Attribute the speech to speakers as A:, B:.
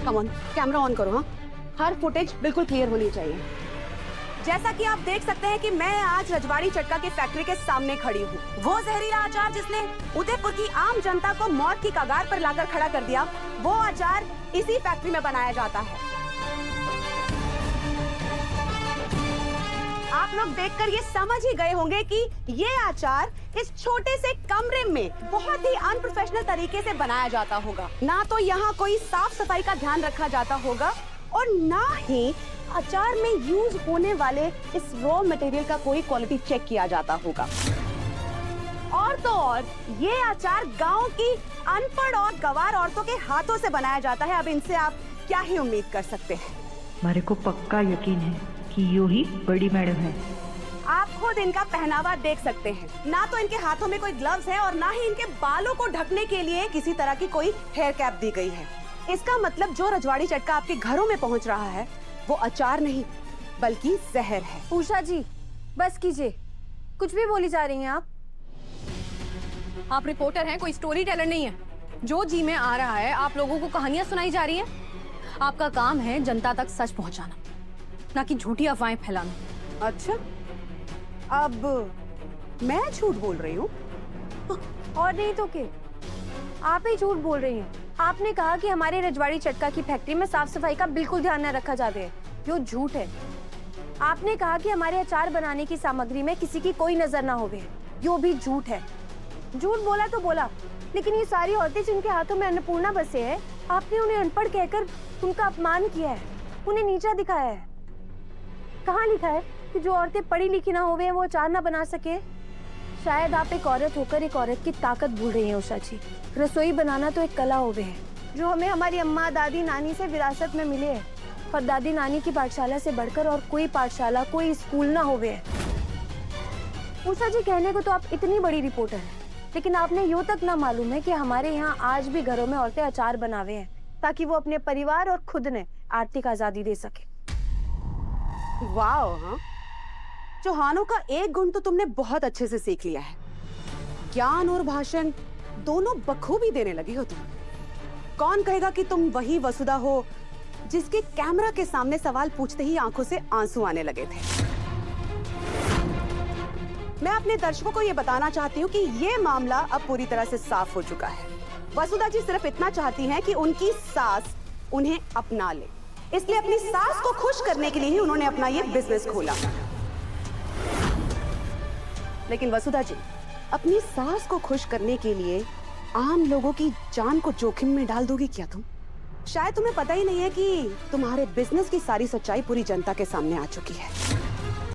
A: Come on, camera on करो। हाँ, हर footage बिल्कुल क्लियर होनी चाहिए। जैसा कि आप देख सकते हैं कि मैं आज रजवाड़ी चटका की फैक्ट्री के सामने खड़ी हूँ। वो जहरीला अचार जिसने उदयपुर की आम जनता को मौत की कगार पर लाकर खड़ा कर दिया, वो अचार इसी फैक्ट्री में बनाया जाता है। आप लोग देखकर ये समझ ही गए होंगे कि ये अचार इस छोटे से कमरे में बहुत ही अनप्रोफेशनल तरीके से बनाया जाता होगा। ना तो यहाँ कोई साफ सफाई का ध्यान रखा जाता होगा और ना ही अचार में यूज होने वाले इस रॉ मटेरियल का कोई क्वालिटी चेक किया जाता होगा। और तो और ये अचार गांव की अनपढ़ और गंवार औरतों के हाथों से बनाया जाता है। अब इनसे आप क्या ही उम्मीद कर सकते हैं।
B: हमारे को पक्का यकीन है कि यो ही बड़ी मैडम है।
A: आप खुद इनका पहनावा देख सकते हैं। ना तो इनके हाथों में कोई ग्लव्स है और ना ही इनके बालों को ढकने के लिए किसी तरह की कोई हेयर कैप दी गई है। इसका मतलब जो रजवाड़ी चटका आपके घरों में पहुंच रहा है वो अचार नहीं बल्कि जहर है।
C: उषा जी बस कीजिए, कुछ भी बोली जा रही हैं आप रिपोर्टर हैं, कोई स्टोरी टेलर नहीं है। जो जी में आ रहा है आप लोगों को कहानियां सुनाई जा रही हैं। आपका काम है जनता तक सच पहुंचाना, ना कि झूठी अफवाहें फैलाना।
A: अच्छा, अब मैं झूठ बोल रही हूँ?
C: और नहीं तो क्या, आप ही झूठ बोल रही हैं। आपने कहा कि हमारे रजवाड़ी चटका की फैक्ट्री में साफ सफाई का बिल्कुल ध्यान न रखा जाता है, जो झूठ है। आपने कहा कि हमारे अचार बनाने की सामग्री में किसी की कोई नजर ना होवे, जो भी झूठ है। झूठ बोला तो बोला, लेकिन ये सारी औरतें जिनके हाथों में अन्नपूर्णा बसे है, आपने उन्हें अनपढ़ कहकर उनका अपमान किया है, उन्हें नीचा दिखाया है। कहाँ लिखा है कि जो औरतें पढ़ी लिखी ना होवे वो अचार ना बना सके? शायद आप एक औरत होकर एक औरत की ताकत भूल रही हैं उषा जी। रसोई बनाना तो एक कला होवे है, जो हमें हमारी अम्मा दादी नानी से विरासत में मिले है। और दादी नानी की पाठशाला से बढ़कर और कोई पाठशाला कोई स्कूल ना होवे है। उषा जी कहने को तो आप इतनी बड़ी रिपोर्टर हैं, लेकिन आपने यूं तक ना मालूम है कि हमारे यहाँ आज भी घरों में औरतें अचार बनावे हैं, ताकि वो अपने परिवार और खुद ने आर्थिक आजादी दे सके।
A: वाह, हाँ, चौहानों का एक गुण तो तुमने बहुत अच्छे से सीख लिया है। ज्ञान और भाषण दोनों बखूबी देने लगी हो तुम। कौन कहेगा कि तुम वही वसुधा हो जिसके कैमरा के सामने सवाल पूछते ही आंखों से आंसू आने लगे थे। मैं अपने दर्शकों को ये बताना चाहती हूँ कि ये मामला अब पूरी तरह से साफ हो चुका है। वसुधा जी सिर्फ इतना चाहती हैं कि उनकी सास उन्हें अपना ले, इसलिए अपनी सास को खुश करने के लिए ही उन्होंने अपना ये बिजनेस खोला। लेकिन वसुधा जी, अपनी सास को खुश करने के लिए आम लोगों की जान को जोखिम में डाल दोगी क्या तुम? शायद तुम्हें पता ही नहीं है कि तुम्हारे बिजनेस की सारी सच्चाई पूरी जनता के सामने आ चुकी है।